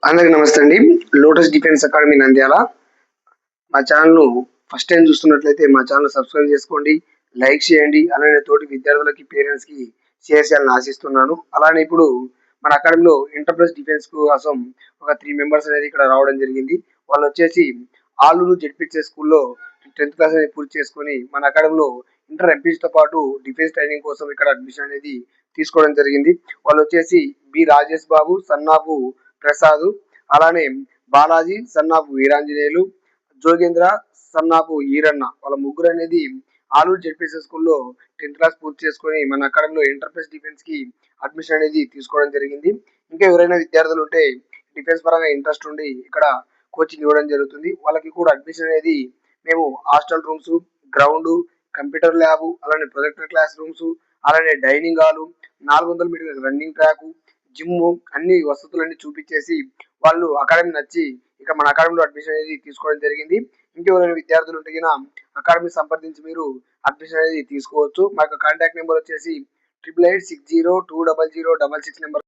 అందరికి నమస్తే అండి. Lotus defence academy Nandyal. మా ఛానల్‌ను ఫస్ట్ టైం చూస్తున్నట్లయితే మా ఛానల్ సబ్స్క్రైబ్ చేసుకోండి, లైక్ చేయండి. అలానే తోటి విద్యార్థులకి, పేరెంట్స్‌కి షేర్ చేయాలని ఆశిస్తున్నాను. అలానే ఇప్పుడు మన అకాడమీలో ఇంటర్ ప్లస్ డిఫెన్స్ కోసం ఒక 3 మెంబర్స్ అనేది ఇక్కడ రావడం జరిగింది. వాళ్ళొచ్చేసి ఆలూరు జెడ్పీహెచ్ఎస్ స్కూల్‌లో 10థ్ క్లాస్ అనేది పూర్తి చేసుకొని మన అకాడమీలో ఇంటర్ ఎంపీసీతో పాటు డిఫెన్స్ ట్రైనింగ్ కోసం ఇక్కడ అడ్మిషన్ అనేది తీసుకోవడం జరిగింది. వాళ్ళొచ్చేసి B Rajesh Babu, son of Prasad, అలానే Balaji son of Veeranjaneyulu, Jogendra son of Eeranna, వాళ్ళ ముగ్గురు అనేది ఆలూరు జెడ్పీఎస్ఎస్ స్కూల్లో 10థ్ క్లాస్ పూర్తి చేసుకొని మన అకాడమీలో ఇంటర్ ప్లస్ డిఫెన్స్ కి అడ్మిషన్ అనేది తీసుకోవడం జరిగింది. ఇంకా ఎవరైనా విద్యార్థులు ఉంటే డిఫెన్స్ పరంగా ఇంట్రెస్ట్ ఉండి ఇక్కడ కోచింగ్ ఇవ్వడం జరుగుతుంది. వాళ్ళకి కూడా అడ్మిషన్ అనేది మేము hostel rooms, ground, computer lab, అలానే ప్రొజెక్టర్ క్లాస్ రూమ్స్, అలానే డైనింగ్ హాల్, 400 మీటర్ల రన్నింగ్ ట్రాక్, జిమ్, అన్ని వసతులన్నీ చూపించేసి వాళ్ళు అకాడమీ నచ్చి ఇక మన అకాడమీలో అడ్మిషన్ అనేది తీసుకోవడం జరిగింది. ఇంకెవరైనా విద్యార్థులు ఉంటే గిన అకాడమీ సంప్రదించి మీరు అడ్మిషన్ అనేది తీసుకోవచ్చు. మా యొక్క కాంటాక్ట్ నెంబర్ వచ్చేసి 8886020066 నెంబర్